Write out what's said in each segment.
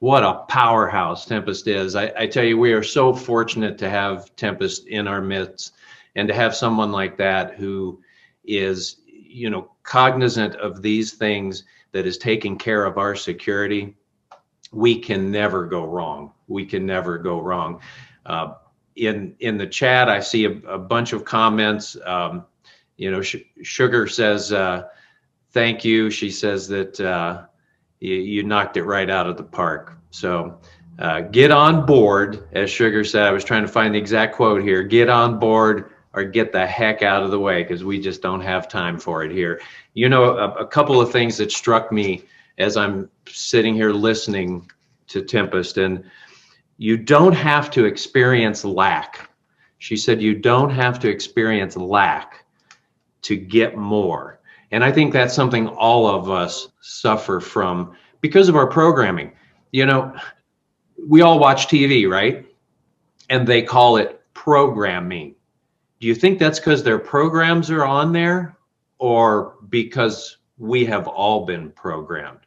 what a powerhouse Tempest is. I tell you, we are so fortunate to have Tempest in our midst, and to have someone like that who is, you know, cognizant of these things, that is taking care of our security. We can never go wrong. We can never go wrong. In the chat, I see a bunch of comments. You know, Sugar says, thank you. She says that you knocked it right out of the park. So get on board, as Sugar said. I was trying to find the exact quote here. Get on board or get the heck out of the way, because we just don't have time for it here. You know, a couple of things that struck me as I'm sitting here listening to Tempest, and you don't have to experience lack. She said you don't have to experience lack to get more. And I think that's something all of us suffer from because of our programming. You know, we all watch TV, right? And they call it programming. Do you think that's because their programs are on there, or because we have all been programmed?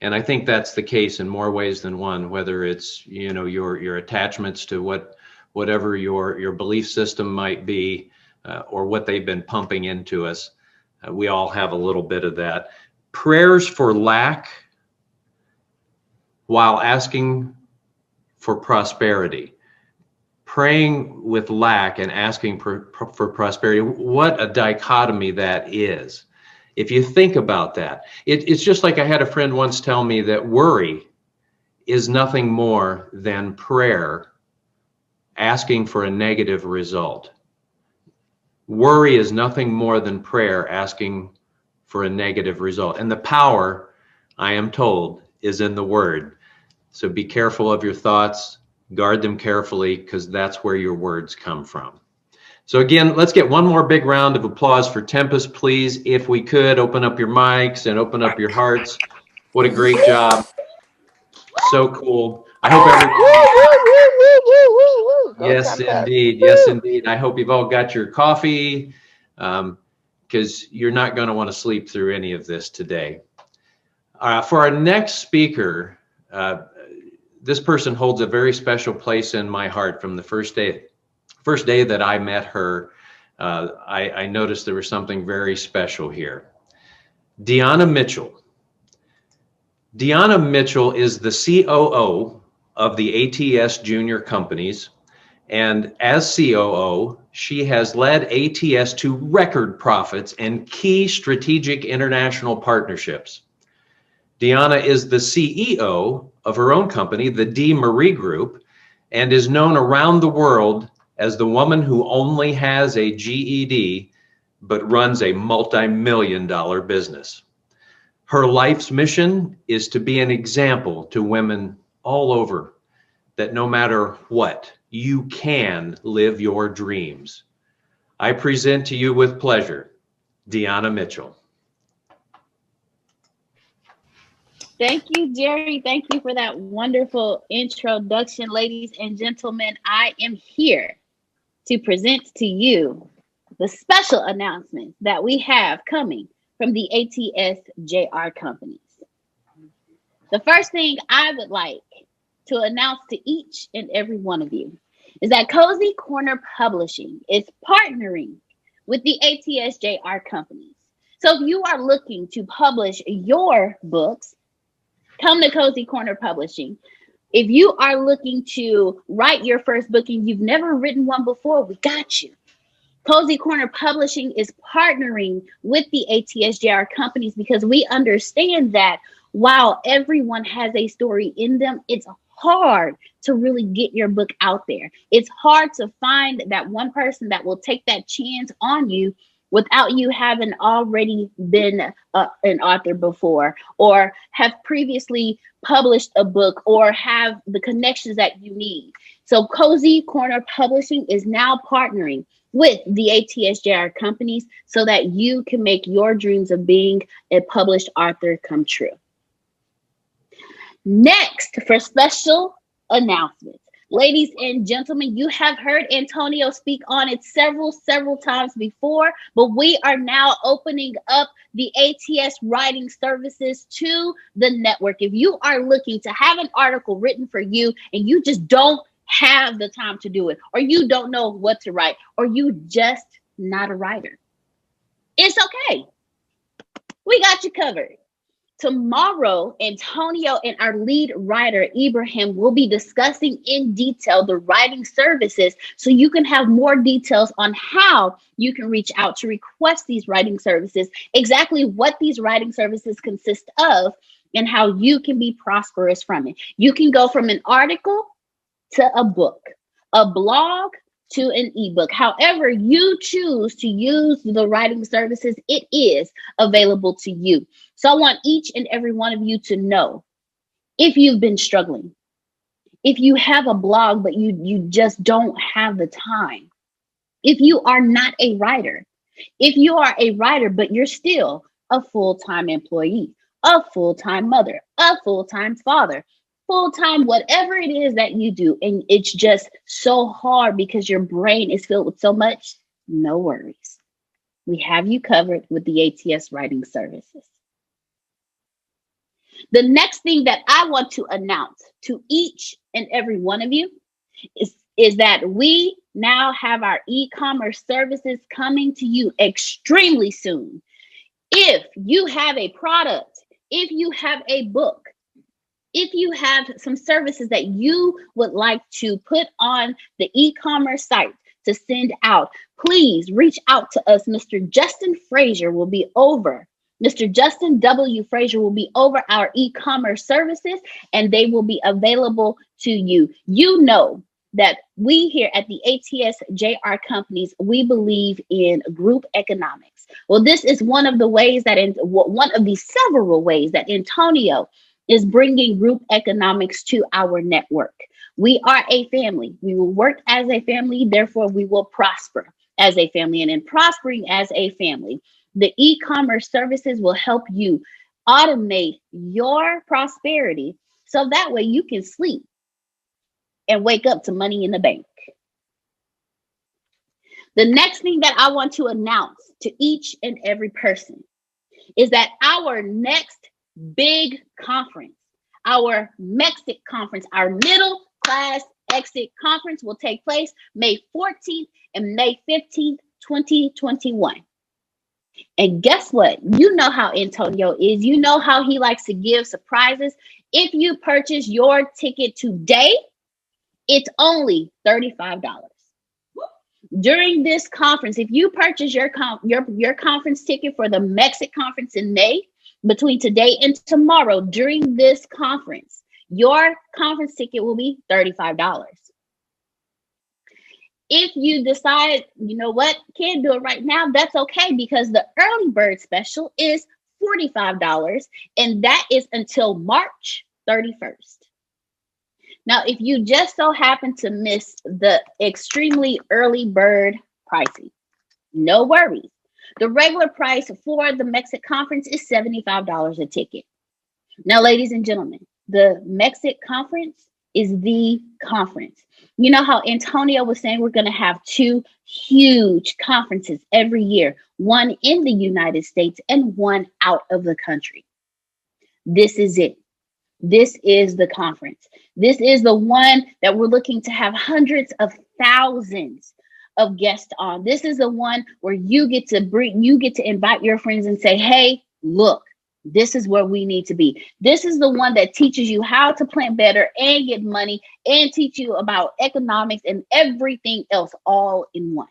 And I think that's the case in more ways than one, whether it's, you know, your attachments to whatever your belief system might be, or what they've been pumping into us. We all have a little bit of that. Prayers for lack while asking for prosperity. Praying with lack and asking for prosperity. What a dichotomy that is. If you think about that, it's just like I had a friend once tell me that worry is nothing more than prayer asking for a negative result. Worry is nothing more than prayer asking for a negative result. And the power, I am told, is in the word. So be careful of your thoughts, guard them carefully, because that's where your words come from. So again, let's get one more big round of applause for Tempest, please. If we could, open up your mics and open up your hearts. What a great job. So cool. I hope everyone... Yes, indeed. Yes, indeed. I hope you've all got your coffee, because you're not going to want to sleep through any of this today. For our next speaker, this person holds a very special place in my heart. From the first day that I met her, I noticed there was something very special here. Deanna Mitchell. Deanna Mitchell is the COO of the ATS Jr companies. And as COO, she has led ATS to record profits and key strategic international partnerships. Deanna is the CEO of her own company, the D. Marie Group, and is known around the world as the woman who only has a GED but runs a multi-million-dollar business. Her life's mission is to be an example to women all over that no matter what, you can live your dreams. I present to you with pleasure, Deanna Mitchell. Thank you, Jerry. Thank you for that wonderful introduction. Ladies and gentlemen, I am here to present to you the special announcements that we have coming from the ATS Jr companies. The first thing I would like to announce to each and every one of you is that Cozy Corner Publishing is partnering with the ATS Jr companies. So if you are looking to publish your books, come to Cozy Corner Publishing. If you are looking to write your first book and you've never written one before, we got you. Cozy Corner Publishing is partnering with the ATS Jr companies because we understand that while everyone has a story in them, it's hard to really get your book out there. It's hard to find that one person that will take that chance on you without you having already been an author before, or have previously published a book, or have the connections that you need. So Cozy Corner Publishing is now partnering with the ATS Jr companies so that you can make your dreams of being a published author come true. Next, for special announcements, Ladies and gentlemen, you have heard Antonio speak on it several times before, but we are now opening up the ATS Writing Services to the network. If you are looking to have an article written for you and you just don't have the time to do it, or you don't know what to write, or you just not a writer, it's okay. We got you covered. Tomorrow, Antonio and our lead writer, Ibrahim, will be discussing in detail the writing services so you can have more details on how you can reach out to request these writing services, exactly what these writing services consist of, and how you can be prosperous from it. You can go from an article to a book, a blog to an ebook. However you choose to use the writing services, it is available to you. So I want each and every one of you to know, if you've been struggling, if you have a blog, but you just don't have the time, if you are not a writer, if you are a writer, but you're still a full-time employee, a full-time mother, a full-time father, full-time, whatever it is that you do, and it's just so hard because your brain is filled with so much, no worries. We have you covered with the ATS Writing Services. The next thing that I want to announce to each and every one of you is that we now have our e-commerce services coming to you extremely soon. If you have a product, if you have a book, if you have some services that you would like to put on the e-commerce site to send out, please reach out to us. Mr. Justin Frazier will be over. Mr. Justin W. Frazier will be over our e-commerce services, and they will be available to you. You know that we here at the ATS Jr. companies, we believe in group economics. Well, this is one of the ways that, one of the several ways that Antonio is bringing group economics to our network. We are a family. We will work as a family. Therefore, we will prosper as a family. And in prospering as a family, the e-commerce services will help you automate your prosperity so that way you can sleep and wake up to money in the bank. The next thing that I want to announce to each and every person is that our next big conference, our MEXIT conference, our middle class exit conference will take place May 14th and May 15th, 2021. And guess what? You know how Antonio is. You know how he likes to give surprises. If you purchase your ticket today, it's only $35. During this conference, if you purchase your conference ticket for the MEXIT conference in May, between today and tomorrow during this conference, your conference ticket will be $35. If you decide, you know what, can't do it right now, that's okay, because the early bird special is $45, and that is until March 31st. Now, if you just so happen to miss the extremely early bird pricing, no worries. The regular price for the MEXIT conference is $75 a ticket. Now, ladies and gentlemen, the MEXIT conference is the conference. You know how Antonio was saying we're going to have two huge conferences every year, one in the United States and one out of the country. This is it. This is the conference. This is the one that we're looking to have hundreds of thousands of guests on. This is the one where you get to invite your friends and say, hey, look, this is where we need to be. This is the one that teaches you how to plan better and get money and teach you about economics and everything else all in one.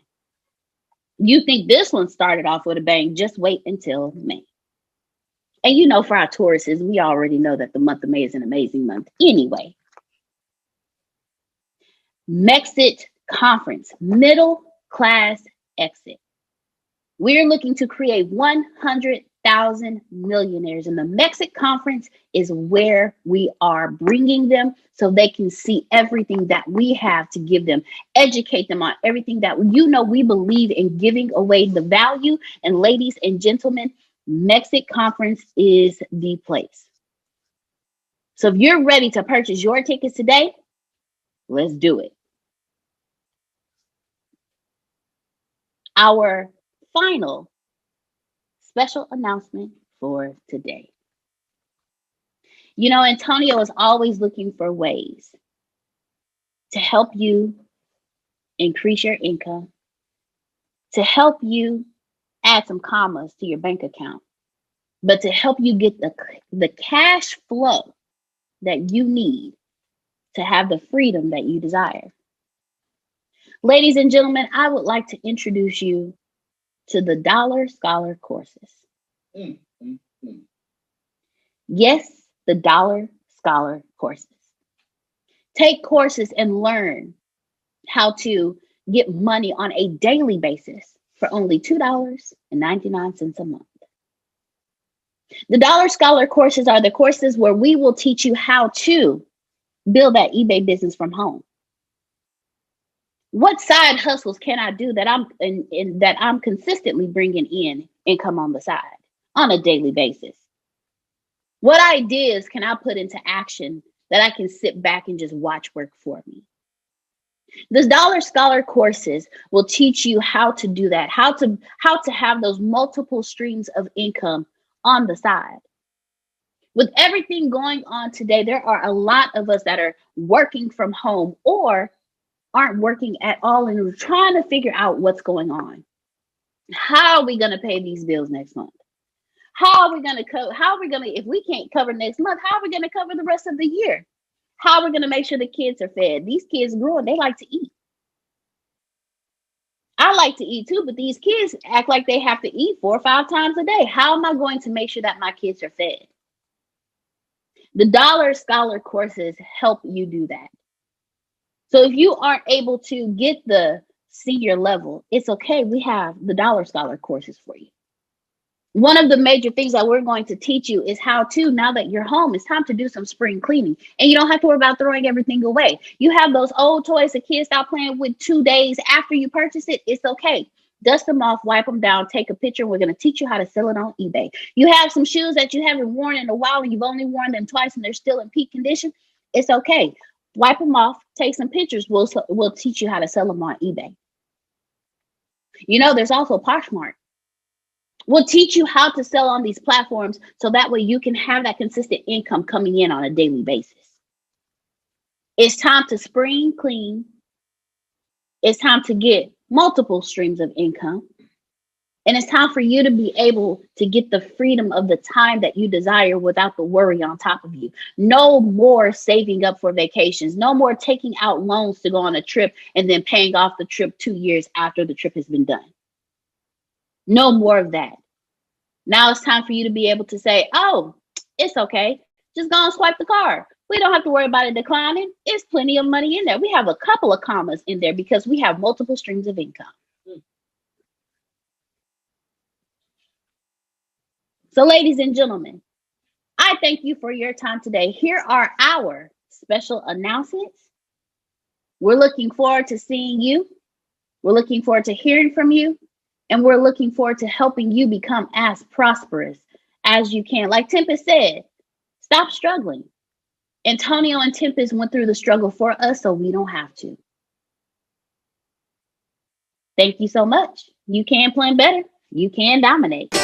You think this one started off with a bang, just wait until May. And you know, for our tourists, we already know that the month of May is an amazing month anyway. MEXIT conference, middle class exit. We're looking to create 100,000 millionaires, and the MEXIT conference is where we are bringing them so they can see everything that we have to give them, educate them on everything that we believe in giving away the value. And ladies and gentlemen, MEXIT conference is the place. So if you're ready to purchase your tickets today, Let's do it. Our final special announcement for today. You know, Antonio is always looking for ways to help you increase your income, to help you add some commas to your bank account, but to help you get the cash flow that you need to have the freedom that you desire. Ladies and gentlemen, I would like to introduce you to the Dollar Scholar courses. Yes, the Dollar Scholar courses. Take courses and learn how to get money on a daily basis for only $2.99 a month. The Dollar Scholar courses are the courses where we will teach you how to build that eBay business from home. What side hustles can I do that I'm consistently bringing in income on the side on a daily basis? What ideas can I put into action that I can sit back and just watch work for me? The Dollar Scholar courses will teach you how to do that, how to have those multiple streams of income on the side. With everything going on today, there are a lot of us that are working from home or aren't working at all, and we're trying to figure out what's going on. How are we going to pay these bills next month? How are we going to, if we can't cover next month, how are we going to cover the rest of the year? How are we going to make sure the kids are fed? These kids growing, they like to eat. I like to eat too, but these kids act like they have to eat 4 or 5 times a day. How am I going to make sure that my kids are fed? The Dollar Scholar courses help you do that. So if you aren't able to get the senior level, it's okay. We have the Dollar Scholar courses for you. One of the major things that we're going to teach you is how to, now that you're home, it's time to do some spring cleaning. And you don't have to worry about throwing everything away. You have those old toys that kids stop playing with 2 days after you purchase it. It's okay. Dust them off, wipe them down, take a picture. We're going to teach you how to sell it on eBay. You have some shoes that you haven't worn in a while and you've only worn them twice and they're still in peak condition. It's okay. Wipe them off, take some pictures. We'll teach you how to sell them on eBay. You know, there's also Poshmark. We'll teach you how to sell on these platforms so that way you can have that consistent income coming in on a daily basis. It's time to spring clean. It's time to get multiple streams of income. And it's time for you to be able to get the freedom of the time that you desire without the worry on top of you. No more saving up for vacations. No more taking out loans to go on a trip and then paying off the trip 2 years after the trip has been done. No more of that. Now it's time for you to be able to say, oh, it's okay. Just go and swipe the card. We don't have to worry about it declining. It's plenty of money in there. We have a couple of commas in there because we have multiple streams of income. So ladies and gentlemen, I thank you for your time today. Here are our special announcements. We're looking forward to seeing you. We're looking forward to hearing from you. And we're looking forward to helping you become as prosperous as you can. Like Tempest said, stop struggling. Antonio and Tempest went through the struggle for us, so we don't have to. Thank you so much. You can plan better. You can dominate.